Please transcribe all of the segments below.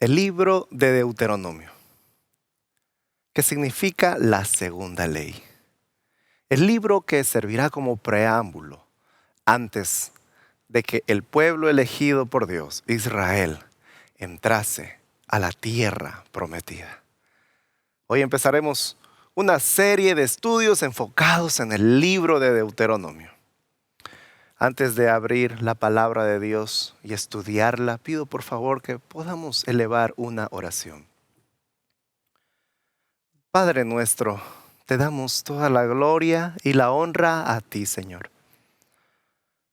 El libro de Deuteronomio, que significa la segunda ley. El libro que servirá como preámbulo antes de que el pueblo elegido por Dios, Israel, entrase a la tierra prometida. Hoy empezaremos una serie de estudios enfocados en el libro de Deuteronomio. Antes de abrir la palabra de Dios y estudiarla, pido por favor que podamos elevar una oración. Padre nuestro, te damos toda la gloria y la honra a ti, Señor.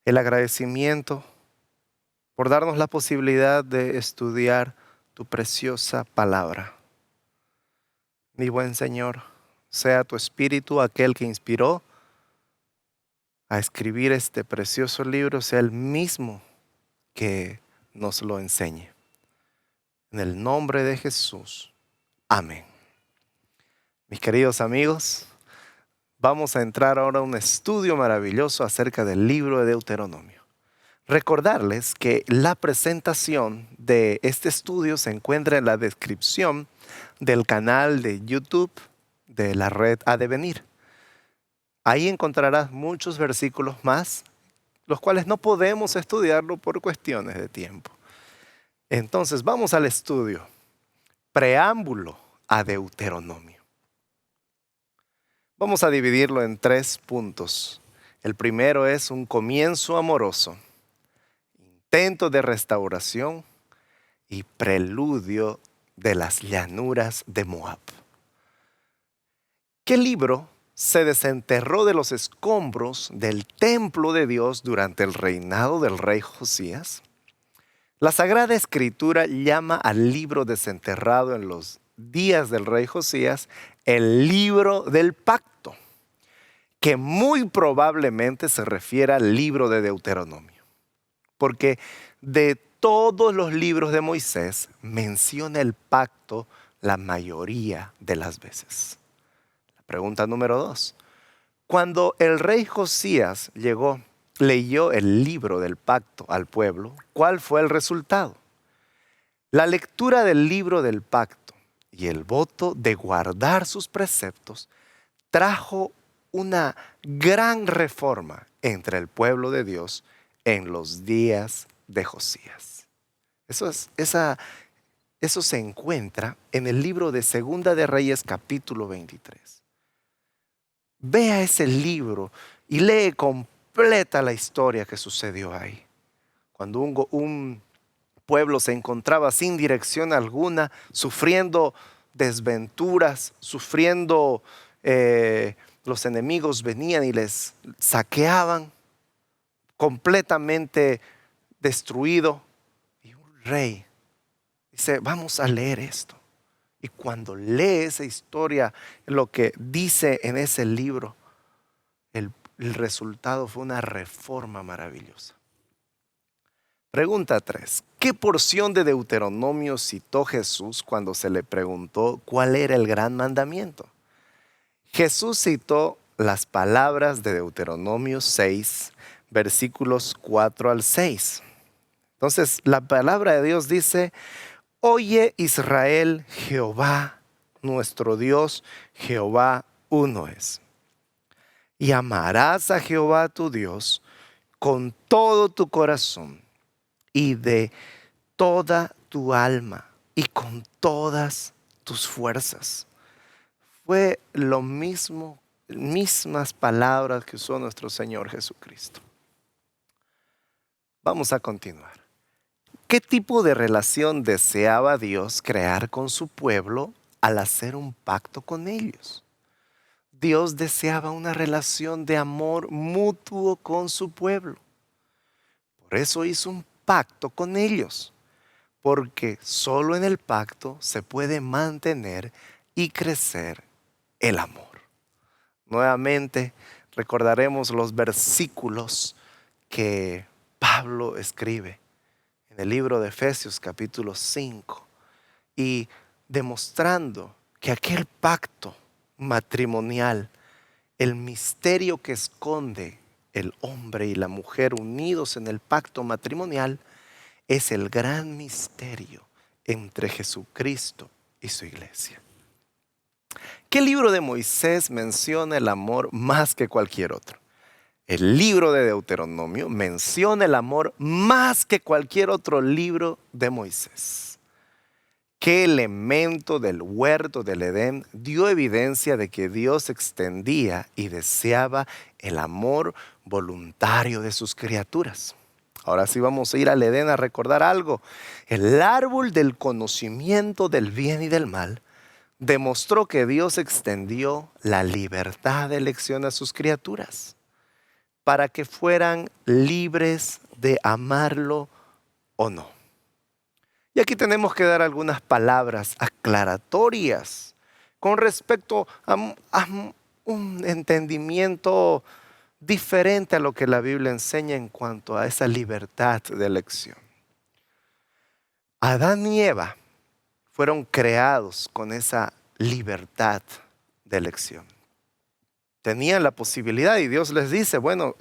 El agradecimiento por darnos la posibilidad de estudiar tu preciosa palabra. Mi buen Señor, sea tu espíritu aquel que inspiró a escribir este precioso libro, sea el mismo que nos lo enseñe. En el nombre de Jesús. Amén. Mis queridos amigos, vamos a entrar ahora a un estudio maravilloso acerca del libro de Deuteronomio. Recordarles que la presentación de este estudio se encuentra en la descripción del canal de YouTube de la red Adevenir. Ahí encontrarás muchos versículos más, los cuales no podemos estudiarlo por cuestiones de tiempo. Entonces vamos al estudio. Preámbulo a Deuteronomio. Vamos a dividirlo en 3 puntos. El primero es un comienzo amoroso, intento de restauración y preludio de las llanuras de Moab. ¿Qué libro se desenterró de los escombros del templo de Dios durante el reinado del rey Josías? La Sagrada Escritura llama al libro desenterrado en los días del rey Josías el libro del pacto, que muy probablemente se refiere al libro de Deuteronomio, porque de todos los libros de Moisés menciona el pacto la mayoría de las veces. La pregunta número 2. Cuando el rey Josías leyó el libro del pacto al pueblo, ¿cuál fue el resultado? La lectura del libro del pacto y el voto de guardar sus preceptos trajo una gran reforma entre el pueblo de Dios en los días de Josías. Eso se encuentra en el libro de Segunda de Reyes, capítulo 23. Vea ese libro y lee completa la historia que sucedió ahí. Cuando un pueblo se encontraba sin dirección alguna, sufriendo desventuras, los enemigos venían y les saqueaban, completamente destruido. Y un rey dice, vamos a leer esto. Y cuando lee esa historia, lo que dice en ese libro, el resultado fue una reforma maravillosa. Pregunta 3. ¿Qué porción de Deuteronomio citó Jesús cuando se le preguntó cuál era el gran mandamiento? Jesús citó las palabras de Deuteronomio 6, versículos 4 al 6. Entonces, la palabra de Dios dice, oye Israel, Jehová, nuestro Dios, Jehová uno es. Y amarás a Jehová tu Dios con todo tu corazón y de toda tu alma y con todas tus fuerzas. Fue lo mismo, mismas palabras que usó nuestro Señor Jesucristo. Vamos a continuar. ¿Qué tipo de relación deseaba Dios crear con su pueblo al hacer un pacto con ellos? Dios deseaba una relación de amor mutuo con su pueblo. Por eso hizo un pacto con ellos, porque solo en el pacto se puede mantener y crecer el amor. Nuevamente recordaremos los versículos que Pablo escribe en el libro de Efesios capítulo 5 y demostrando que aquel pacto matrimonial, el misterio que esconde el hombre y la mujer unidos en el pacto matrimonial, es el gran misterio entre Jesucristo y su iglesia. ¿Qué libro de Moisés menciona el amor más que cualquier otro? El libro de Deuteronomio menciona el amor más que cualquier otro libro de Moisés. ¿Qué elemento del huerto del Edén dio evidencia de que Dios extendía y deseaba el amor voluntario de sus criaturas? Ahora sí vamos a ir al Edén a recordar algo. El árbol del conocimiento del bien y del mal demostró que Dios extendió la libertad de elección a sus criaturas para que fueran libres de amarlo o no. Y aquí tenemos que dar algunas palabras aclaratorias con respecto a un entendimiento diferente a lo que la Biblia enseña en cuanto a esa libertad de elección. Adán y Eva fueron creados con esa libertad de elección. Tenían la posibilidad y Dios les dice, bueno,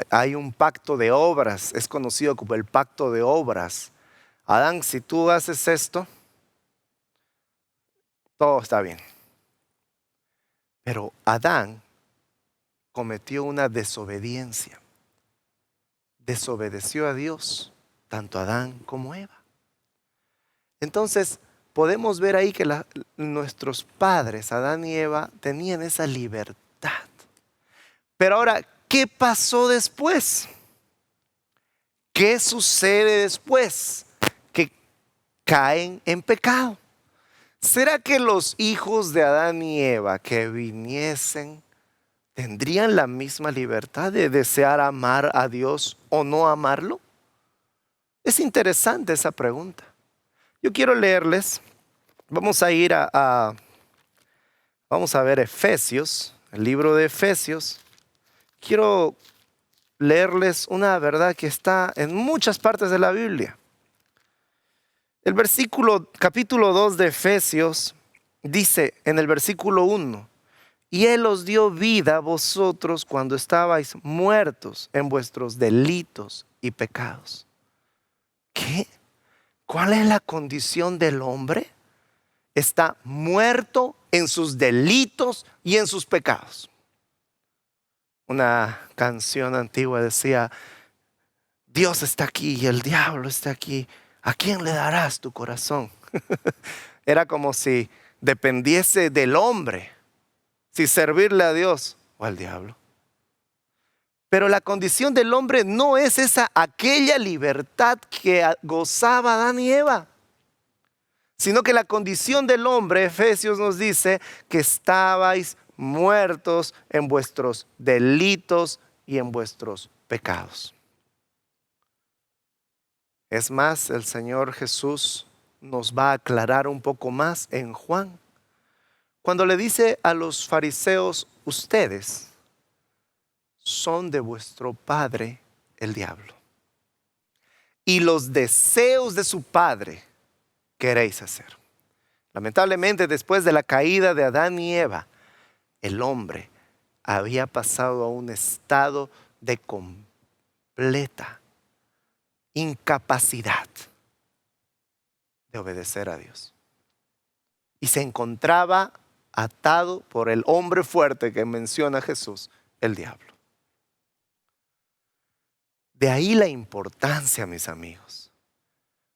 hay un pacto de obras, es conocido como el pacto de obras. Adán, si tú haces esto, todo está bien. Pero Adán cometió una desobediencia. Desobedeció a Dios, tanto Adán como Eva. Entonces, podemos ver ahí que nuestros padres, Adán y Eva, tenían esa libertad. Pero ahora, ¿qué pasó después? ¿Qué sucede después? Que caen en pecado. ¿Será que los hijos de Adán y Eva que viniesen tendrían la misma libertad de desear amar a Dios o no amarlo? Es interesante esa pregunta. Yo quiero leerles, vamos a ir vamos a ver Efesios, el libro de Efesios. Quiero leerles una verdad que está en muchas partes de la Biblia. El capítulo 2 de Efesios dice en el versículo 1, y Él os dio vida a vosotros cuando estabais muertos en vuestros delitos y pecados. ¿Qué? ¿Cuál es la condición del hombre? Está muerto en sus delitos y en sus pecados. Una canción antigua decía, Dios está aquí y el diablo está aquí. ¿A quién le darás tu corazón? Era como si dependiese del hombre, si servirle a Dios o al diablo. Pero la condición del hombre no es aquella libertad que gozaba Adán y Eva, sino que la condición del hombre, Efesios nos dice que estabais muertos en vuestros delitos y en vuestros pecados. Es más, el Señor Jesús nos va a aclarar un poco más en Juan, cuando le dice a los fariseos, ustedes son de vuestro padre el diablo, y los deseos de su padre queréis hacer. Lamentablemente, después de la caída de Adán y Eva, el hombre había pasado a un estado de completa incapacidad de obedecer a Dios. Y se encontraba atado por el hombre fuerte que menciona Jesús, el diablo. De ahí la importancia, mis amigos,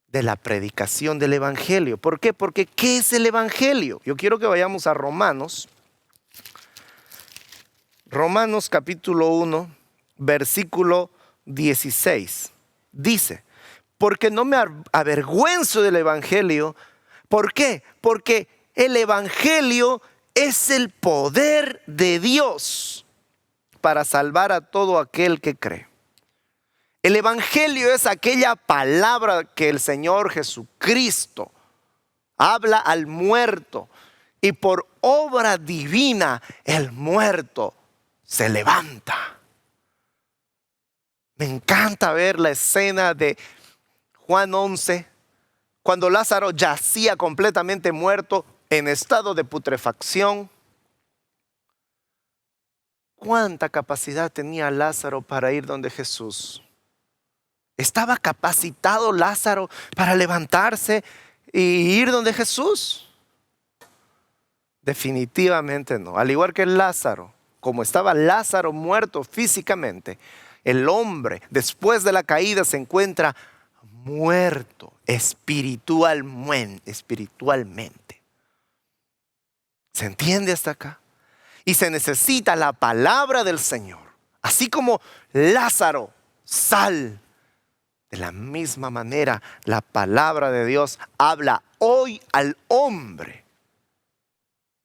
de la predicación del evangelio. ¿Por qué? Porque ¿qué es el evangelio? Yo quiero que vayamos a Romanos. Romanos capítulo 1, versículo 16. Dice, porque no me avergüenzo del evangelio. ¿Por qué? Porque el evangelio es el poder de Dios para salvar a todo aquel que cree. El evangelio es aquella palabra que el Señor Jesucristo habla al muerto y por obra divina el muerto se levanta. Me encanta ver la escena de Juan 11, cuando Lázaro yacía completamente muerto en estado de putrefacción. ¿Cuánta capacidad tenía Lázaro para ir donde Jesús ¿Estaba capacitado Lázaro para levantarse y ir donde Jesús? Definitivamente no. Al igual que Lázaro, como estaba Lázaro muerto físicamente, el hombre después de la caída se encuentra muerto espiritualmente. ¿Se entiende hasta acá? Y se necesita la palabra del Señor. Así como Lázaro, sal. De la misma manera, la palabra de Dios habla hoy al hombre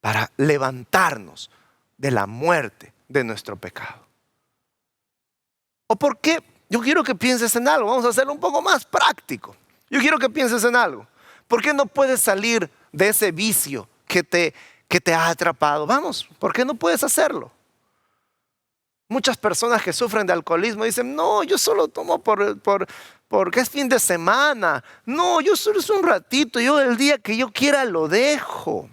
para levantarnos de la muerte de nuestro pecado. ¿O por qué? Yo quiero que pienses en algo. Vamos a hacerlo un poco más práctico. Yo quiero que pienses en algo. ¿Por qué no puedes salir de ese vicio que te ha atrapado? Vamos, ¿por qué no puedes hacerlo? Muchas personas que sufren de alcoholismo dicen, no, yo solo tomo porque es fin de semana. No, yo solo es un ratito, yo el día que yo quiera lo dejo.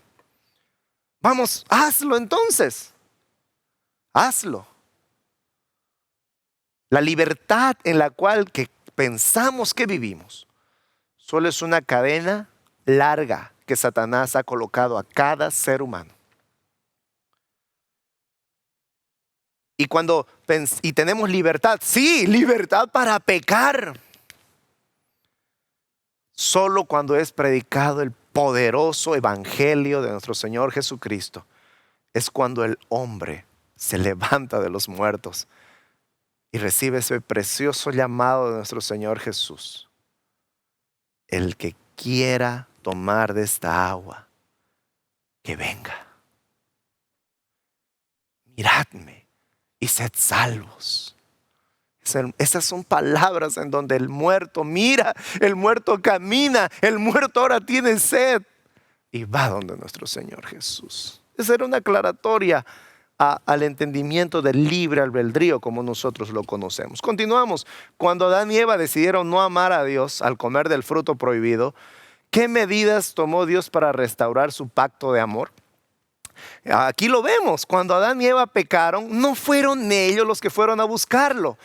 Vamos, hazlo entonces. Hazlo. La libertad en la cual que pensamos que vivimos solo es una cadena larga que Satanás ha colocado a cada ser humano. Y tenemos libertad, sí, libertad para pecar. Solo cuando es predicado el poderoso evangelio de nuestro Señor Jesucristo, es cuando el hombre se levanta de los muertos y recibe ese precioso llamado de nuestro Señor Jesús. El que quiera tomar de esta agua, que venga. Miradme y sed salvos. Esas son palabras en donde el muerto mira, el muerto camina, el muerto ahora tiene sed y va donde nuestro Señor Jesús. Esa era una aclaratoria al entendimiento del libre albedrío como nosotros lo conocemos. Continuamos. Cuando Adán y Eva decidieron no amar a Dios al comer del fruto prohibido, ¿qué medidas tomó Dios para restaurar su pacto de amor? Aquí lo vemos. Cuando Adán y Eva pecaron, no fueron ellos los que fueron a buscarlo,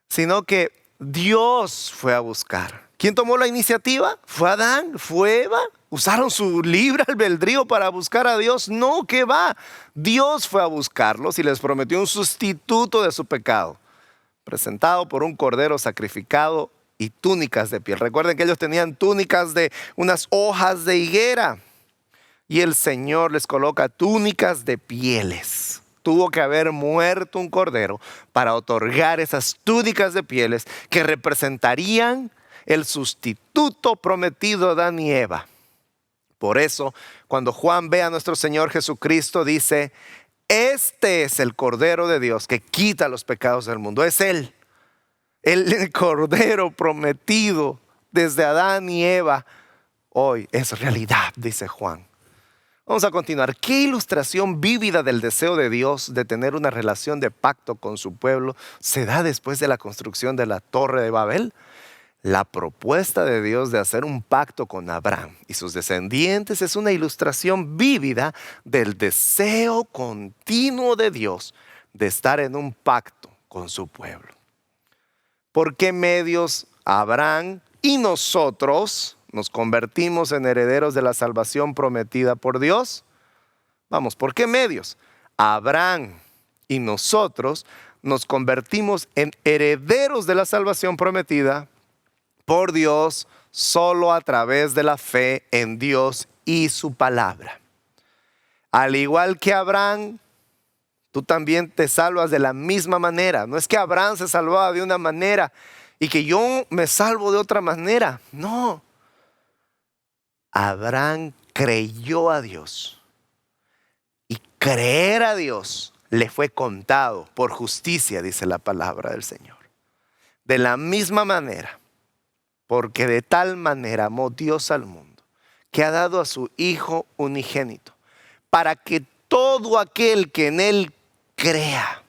sino que Dios fue a buscar. ¿Quién tomó la iniciativa? ¿Fue Adán? ¿Fue Eva? ¿Usaron su libre albedrío para buscar a Dios? No, ¿qué va? Dios fue a buscarlos y les prometió un sustituto de su pecado, presentado por un cordero sacrificado y túnicas de piel. Recuerden que ellos tenían túnicas de unas hojas de higuera y el Señor les coloca túnicas de pieles. Tuvo que haber muerto un cordero para otorgar esas túnicas de pieles que representarían el sustituto prometido de Adán y Eva. Por eso, cuando Juan ve a nuestro Señor Jesucristo, dice, este es el Cordero de Dios que quita los pecados del mundo. Es Él, el Cordero prometido desde Adán y Eva. Hoy es realidad, dice Juan. Vamos a continuar. ¿Qué ilustración vívida del deseo de Dios de tener una relación de pacto con su pueblo se da después de la construcción de la Torre de Babel? La propuesta de Dios de hacer un pacto con Abraham y sus descendientes es una ilustración vívida del deseo continuo de Dios de estar en un pacto con su pueblo. ¿Por qué medios Abraham y nosotros nos convertimos en herederos de la salvación prometida por Dios? Vamos, ¿por qué medios? Abraham y nosotros nos convertimos en herederos de la salvación prometida por Dios solo a través de la fe en Dios y su palabra. Al igual que Abraham, tú también te salvas de la misma manera. No es que Abraham se salvaba de una manera y que yo me salvo de otra manera. No. Abraham creyó a Dios y creer a Dios le fue contado por justicia, dice la palabra del Señor. De la misma manera, porque de tal manera amó Dios al mundo, que ha dado a su Hijo unigénito, para que todo aquel que en Él crea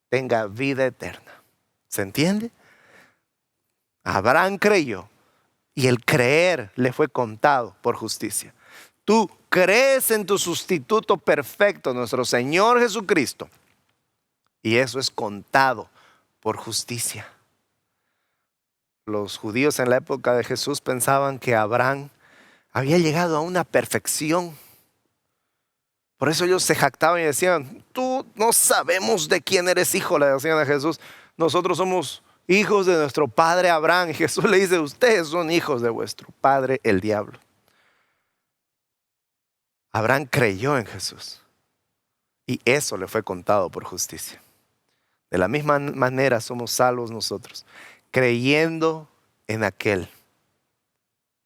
tenga vida eterna. ¿Se entiende? Abraham creyó y el creer le fue contado por justicia. Tú crees en tu sustituto perfecto, nuestro Señor Jesucristo, y eso es contado por justicia. Los judíos en la época de Jesús pensaban que Abraham había llegado a una perfección. Por eso ellos se jactaban y decían, tú no sabemos de quién eres hijo, le decían a Jesús. Nosotros somos hijos de nuestro padre Abraham. Y Jesús le dice, ustedes son hijos de vuestro padre el diablo. Abraham creyó en Jesús y eso le fue contado por justicia. De la misma manera somos salvos nosotros, creyendo en aquel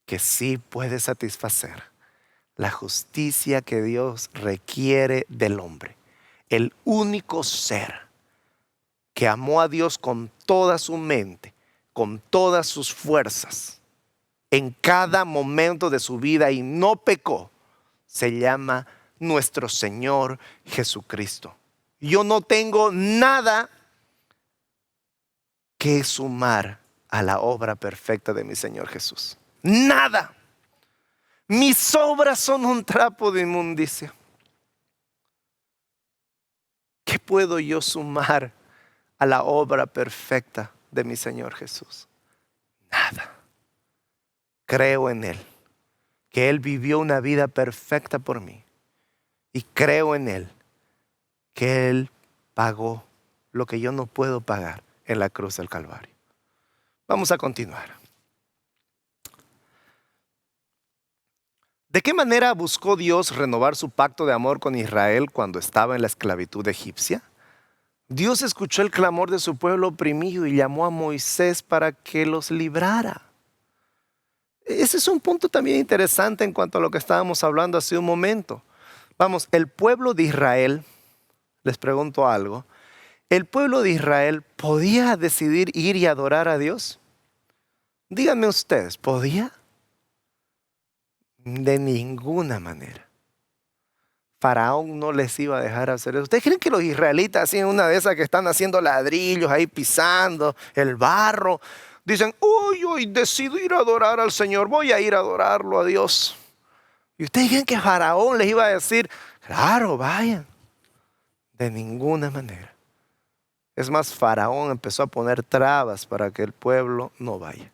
que sí puede satisfacer la justicia que Dios requiere del hombre. El único ser que amó a Dios con toda su mente, con todas sus fuerzas, en cada momento de su vida y no pecó, se llama nuestro Señor Jesucristo. Yo no tengo nada que sumar a la obra perfecta de mi Señor Jesús. Nada. Mis obras son un trapo de inmundicia. ¿Qué puedo yo sumar a la obra perfecta de mi Señor Jesús? Nada. Creo en Él, que Él vivió una vida perfecta por mí. Y creo en Él, que Él pagó lo que yo no puedo pagar en la cruz del Calvario. Vamos a continuar. ¿De qué manera buscó Dios renovar su pacto de amor con Israel cuando estaba en la esclavitud egipcia? Dios escuchó el clamor de su pueblo oprimido y llamó a Moisés para que los librara. Ese es un punto también interesante en cuanto a lo que estábamos hablando hace un momento. Vamos, el pueblo de Israel, les pregunto algo, ¿el pueblo de Israel podía decidir ir y adorar a Dios? Díganme ustedes, ¿podía? De ninguna manera. Faraón no les iba a dejar hacer eso. ¿Ustedes creen que los israelitas hacían una de esas que están haciendo ladrillos ahí pisando el barro? Dicen, hoy decido ir a adorar al Señor, voy a ir a adorarlo a Dios. ¿Y ustedes creen que Faraón les iba a decir, claro, vayan? De ninguna manera. Es más, Faraón empezó a poner trabas para que el pueblo no vaya.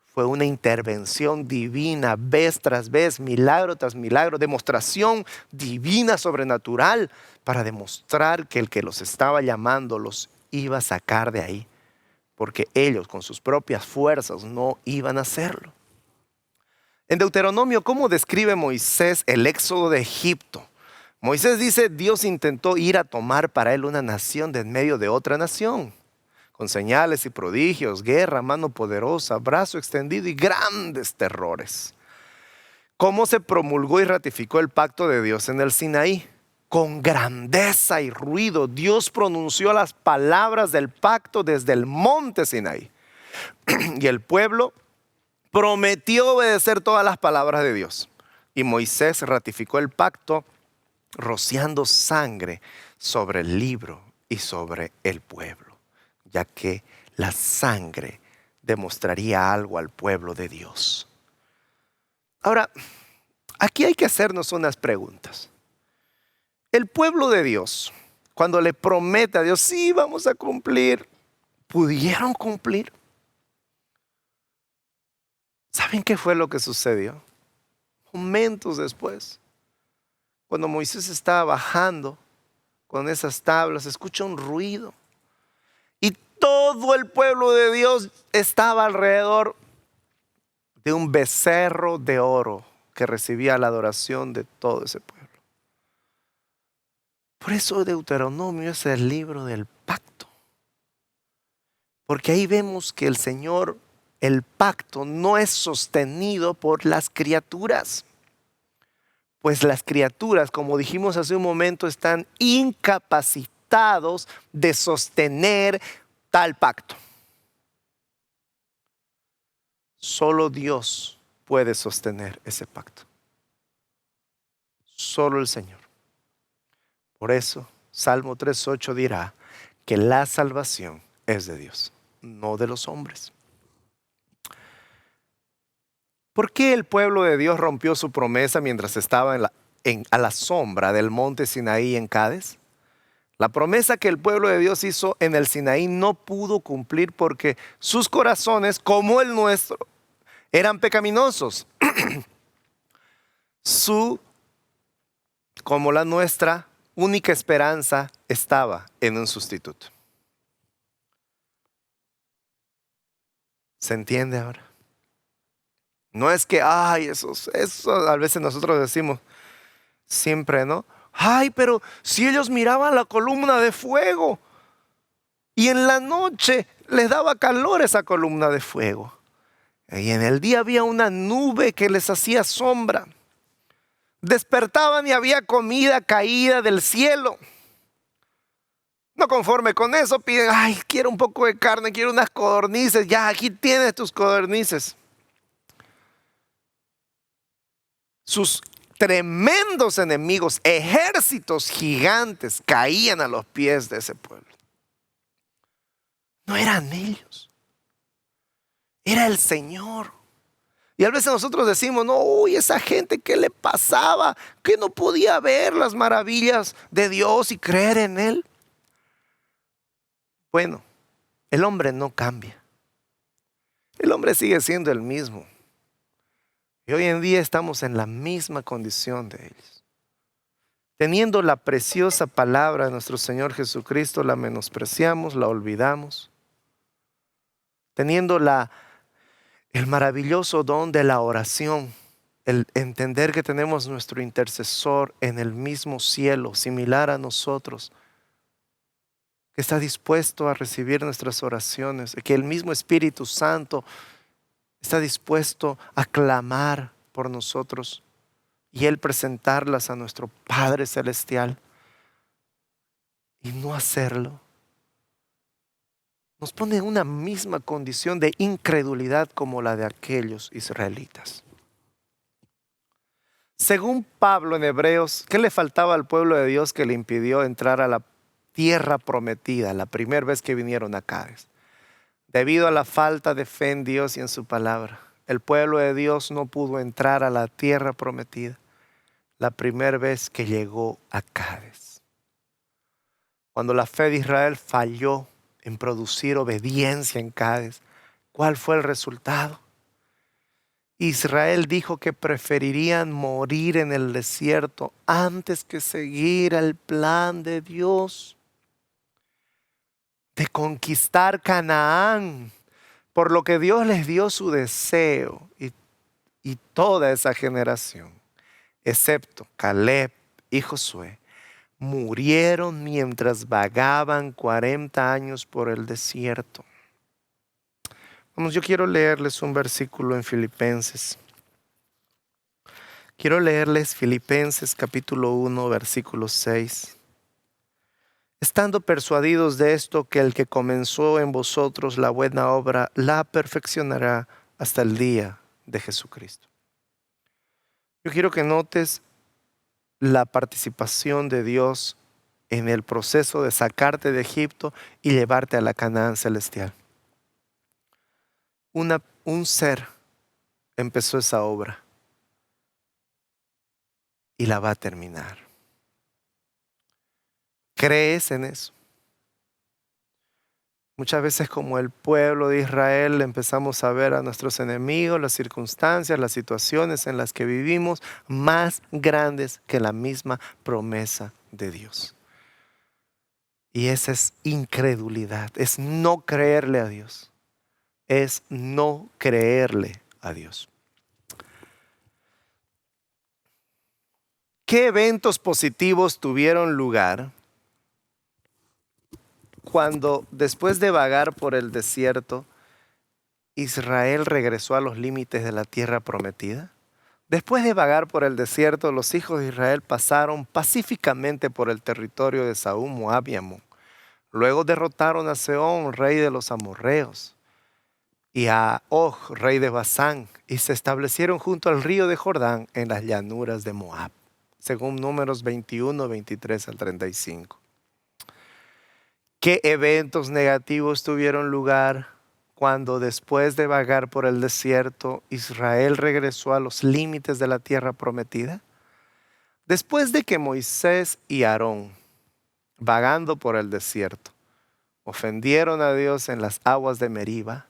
Fue una intervención divina, vez tras vez, milagro tras milagro, demostración divina, sobrenatural, para demostrar que el que los estaba llamando los iba a sacar de ahí, porque ellos con sus propias fuerzas no iban a hacerlo. En Deuteronomio, ¿cómo describe Moisés el éxodo de Egipto? Moisés dice, Dios intentó ir a tomar para él una nación de en medio de otra nación, con señales y prodigios, guerra, mano poderosa, brazo extendido y grandes terrores. ¿Cómo se promulgó y ratificó el pacto de Dios en el Sinaí? Con grandeza y ruido, Dios pronunció las palabras del pacto desde el monte Sinaí. Y el pueblo prometió obedecer todas las palabras de Dios. Y Moisés ratificó el pacto rociando sangre sobre el libro y sobre el pueblo, ya que la sangre demostraría algo al pueblo de Dios. Ahora, aquí hay que hacernos unas preguntas. El pueblo de Dios, cuando le promete a Dios, sí, vamos a cumplir, ¿pudieron cumplir? ¿Saben qué fue lo que sucedió? Momentos después, cuando Moisés estaba bajando con esas tablas, escucha un ruido. Y todo el pueblo de Dios estaba alrededor de un becerro de oro que recibía la adoración de todo ese pueblo. Por eso Deuteronomio es el libro del pacto. Porque ahí vemos que el Señor, el pacto no es sostenido por las criaturas. Pues las criaturas, como dijimos hace un momento, están incapacitados de sostener tal pacto. Solo Dios puede sostener ese pacto. Solo el Señor. Por eso, Salmo 3:8 dirá que la salvación es de Dios, no de los hombres. ¿Por qué el pueblo de Dios rompió su promesa mientras estaba a la sombra del monte Sinaí en Cádiz? La promesa que el pueblo de Dios hizo en el Sinaí no pudo cumplir porque sus corazones, como el nuestro, eran pecaminosos. Como la nuestra, única esperanza estaba en un sustituto. ¿Se entiende ahora? No es que, ay, eso a veces nosotros decimos siempre, ¿no? Ay, pero si ellos miraban la columna de fuego y en la noche les daba calor esa columna de fuego. Y en el día había una nube que les hacía sombra. Despertaban y había comida caída del cielo. No conforme con eso, piden, ay, quiero un poco de carne, quiero unas codornices. Ya, aquí tienes tus codornices. Sus tremendos enemigos, ejércitos gigantes, caían a los pies de ese pueblo. No eran ellos, era el Señor. Y a veces nosotros decimos, no, uy, esa gente, ¿qué le pasaba? Que no podía ver las maravillas de Dios y creer en Él. Bueno, el hombre no cambia. El hombre sigue siendo el mismo. Y hoy en día estamos en la misma condición de ellos. Teniendo la preciosa palabra de nuestro Señor Jesucristo, la menospreciamos, la olvidamos. Teniendo el maravilloso don de la oración, el entender que tenemos nuestro intercesor en el mismo cielo, similar a nosotros, que está dispuesto a recibir nuestras oraciones, que el mismo Espíritu Santo está dispuesto a clamar por nosotros y Él presentarlas a nuestro Padre Celestial, y no hacerlo nos pone en una misma condición de incredulidad como la de aquellos israelitas. Según Pablo en Hebreos, ¿qué le faltaba al pueblo de Dios que le impidió entrar a la tierra prometida la primera vez que vinieron a Cádiz? Debido a la falta de fe en Dios y en su palabra, el pueblo de Dios no pudo entrar a la tierra prometida la primera vez que llegó a Cádiz. Cuando la fe de Israel falló en producir obediencia en Cádiz, ¿cuál fue el resultado? Israel dijo que preferirían morir en el desierto antes que seguir el plan de Dios de conquistar Canaán, por lo que Dios les dio su deseo y toda esa generación, excepto Caleb y Josué, murieron mientras vagaban 40 años por el desierto. Vamos, yo quiero leerles un versículo en Filipenses. Quiero leerles Filipenses capítulo 1, versículo 6. Estando persuadidos de esto, que el que comenzó en vosotros la buena obra, la perfeccionará hasta el día de Jesucristo. Yo quiero que notes la participación de Dios en el proceso de sacarte de Egipto y llevarte a la Canaán celestial. Un ser empezó esa obra y la va a terminar. ¿Crees en eso? Muchas veces, como el pueblo de Israel, empezamos a ver a nuestros enemigos, las circunstancias, las situaciones en las que vivimos más grandes que la misma promesa de Dios. Y esa es incredulidad, es no creerle a Dios. Es no creerle a Dios. ¿Qué eventos positivos tuvieron lugar cuando, después de vagar por el desierto, Israel regresó a los límites de la tierra prometida? Después de vagar por el desierto, los hijos de Israel pasaron pacíficamente por el territorio de Sahum, Moab y Amón. Luego derrotaron a Sehón, rey de los amorreos, y a Og, rey de Basán, y se establecieron junto al río de Jordán en las llanuras de Moab, según Números 21, 23 al 35. ¿Qué eventos negativos tuvieron lugar cuando, después de vagar por el desierto, Israel regresó a los límites de la tierra prometida? Después de que Moisés y Aarón vagando por el desierto, ofendieron a Dios en las aguas de Meriba.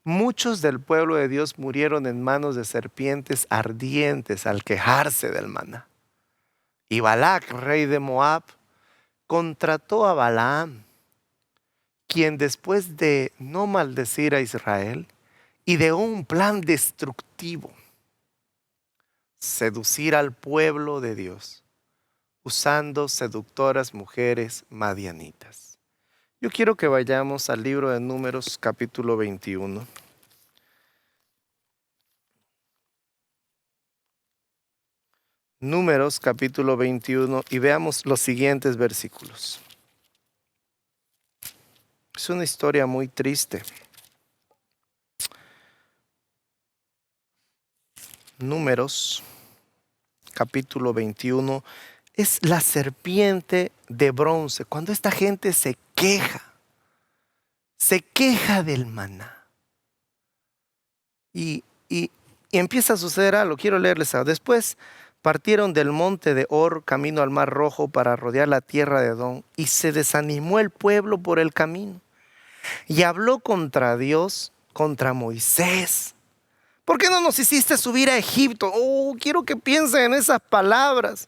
Muchos del pueblo de Dios murieron en manos de serpientes ardientes al quejarse del maná. Y Balac, rey de Moab, contrató a Balaam, quien después de no maldecir a Israel, ideó un plan destructivo: seducir al pueblo de Dios, usando seductoras mujeres madianitas. Yo quiero que vayamos al libro de Números, capítulo 21. Números, capítulo 21, y veamos los siguientes versículos. Es una historia muy triste. Números, capítulo 21, es la serpiente de bronce. Cuando esta gente se queja del maná. Y empieza a suceder algo. Quiero leerles algo. Después partieron del monte de Hor camino al Mar Rojo para rodear la tierra de Edom, y se desanimó el pueblo por el camino. Y habló contra Dios, contra Moisés: ¿por qué no nos hiciste subir a Egipto? Quiero que piensen en esas palabras.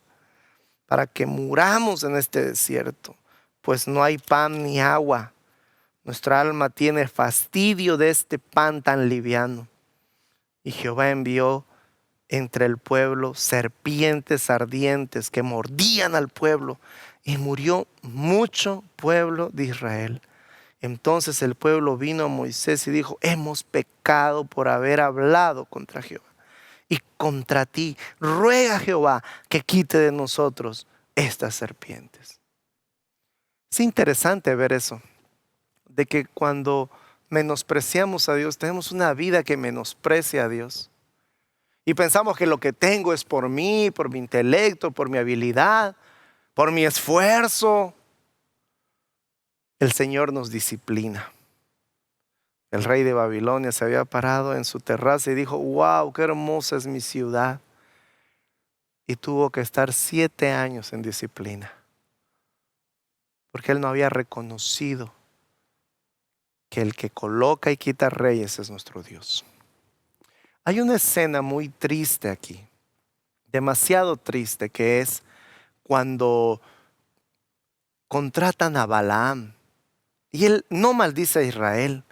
Para que muramos en este desierto, pues no hay pan ni agua. Nuestra alma tiene fastidio de este pan tan liviano. Y Jehová envió entre el pueblo serpientes ardientes que mordían al pueblo, y murió mucho pueblo de Israel. Entonces el pueblo vino a Moisés y dijo: hemos pecado por haber hablado contra Jehová y contra ti. Ruega a Jehová que quite de nosotros estas serpientes. Es interesante ver eso, de que cuando menospreciamos a Dios, tenemos una vida que menosprecia a Dios. Y pensamos que lo que tengo es por mí, por mi intelecto, por mi habilidad, por mi esfuerzo. El Señor nos disciplina. El rey de Babilonia se había parado en su terraza y dijo: wow, qué hermosa es mi ciudad. Y tuvo que estar 7 años en disciplina, porque él no había reconocido que el que coloca y quita reyes es nuestro Dios. Hay una escena muy triste aquí, demasiado triste, que es cuando contratan a Balaam y él no maldice a Israel.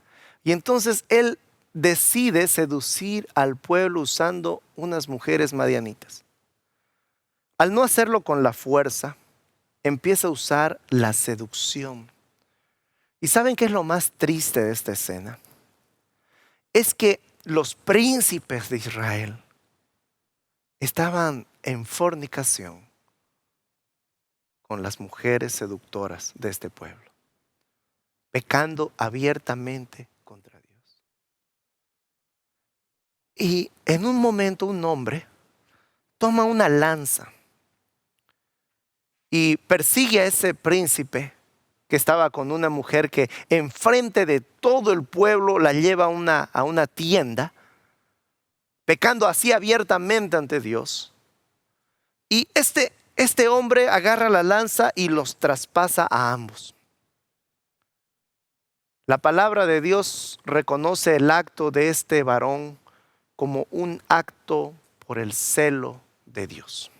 Y entonces él decide seducir al pueblo usando unas mujeres madianitas. Al no hacerlo con la fuerza, empieza a usar la seducción. ¿Y saben qué es lo más triste de esta escena? Es que los príncipes de Israel estaban en fornicación con las mujeres seductoras de este pueblo, pecando abiertamente contra Dios. Y en un momento un hombre toma una lanza y persigue a ese príncipe que estaba con una mujer, que enfrente de todo el pueblo la lleva a una tienda, pecando así abiertamente ante Dios. Y este hombre agarra la lanza y los traspasa a ambos. La palabra de Dios reconoce el acto de este varón como un acto por el celo de Dios.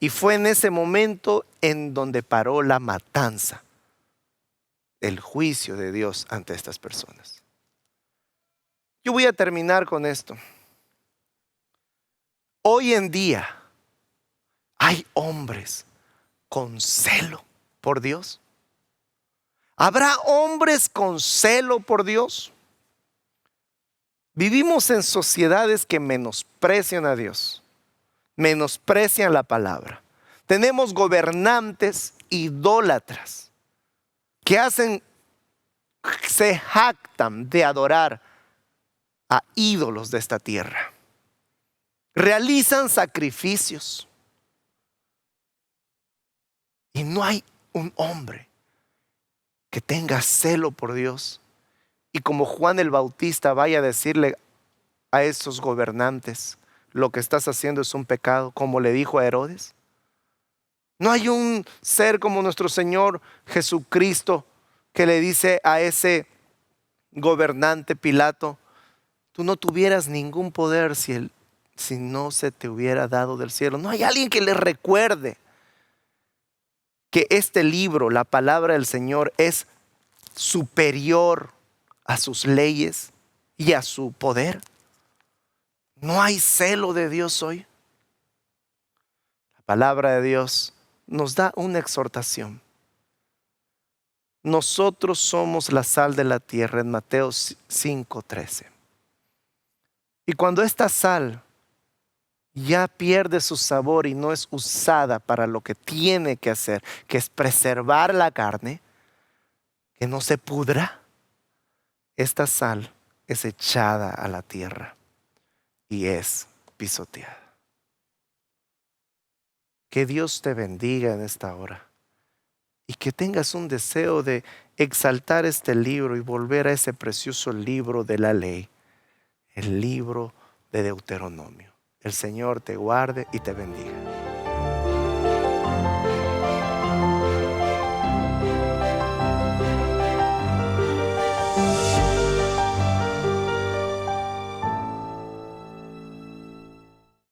Y fue en ese momento en donde paró la matanza, el juicio de Dios ante estas personas. Yo voy a terminar con esto. Hoy en día hay hombres con celo por Dios. ¿Habrá hombres con celo por Dios? Vivimos en sociedades que menosprecian a Dios, menosprecian la palabra. Tenemos gobernantes idólatras que se jactan de adorar a ídolos de esta tierra. Realizan sacrificios. Y no hay un hombre que tenga celo por Dios. Y como Juan el Bautista vaya a decirle a esos gobernantes: lo que estás haciendo es un pecado, como le dijo a Herodes. No hay un ser como nuestro Señor Jesucristo que le dice a ese gobernante Pilato: tú no tuvieras ningún poder si no se te hubiera dado del cielo. No hay alguien que le recuerde que este libro, la palabra del Señor, es superior a sus leyes y a su poder. No hay celo de Dios hoy. La palabra de Dios nos da una exhortación. Nosotros somos la sal de la tierra en Mateo 5:13. Y cuando esta sal ya pierde su sabor y no es usada para lo que tiene que hacer, que es preservar la carne, que no se pudra, esta sal es echada a la tierra y es pisoteada. Que Dios te bendiga en esta hora y que tengas un deseo de exaltar este libro y volver a ese precioso libro de la ley, el libro de Deuteronomio. El Señor te guarde y te bendiga.